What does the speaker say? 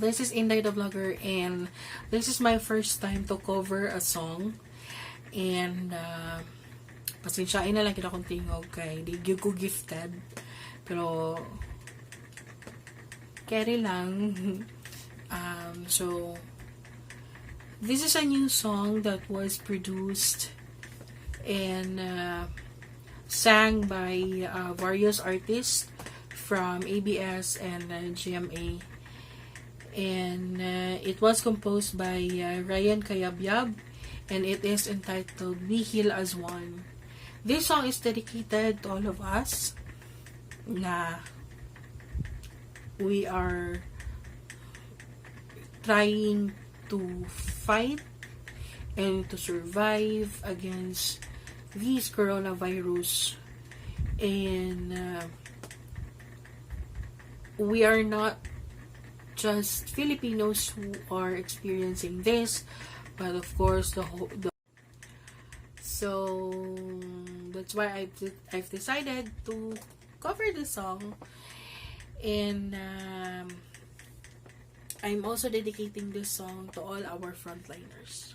this is Inday the vlogger, and this is my first time to cover a song. And pasensyain na lang kita kung tingog kay di gyud ko gifted, pero carry lang. So this is a new song that was produced and sang by various artists from ABS and GMA, and it was composed by Ryan Kayabyab, and it is entitled We Heal as One. This song is dedicated to all of us na we are trying to fight and to survive against this coronavirus, and we are not just Filipinos who are experiencing this, but of course so that's why I've decided to cover this song, and I'm also dedicating this song to all our frontliners.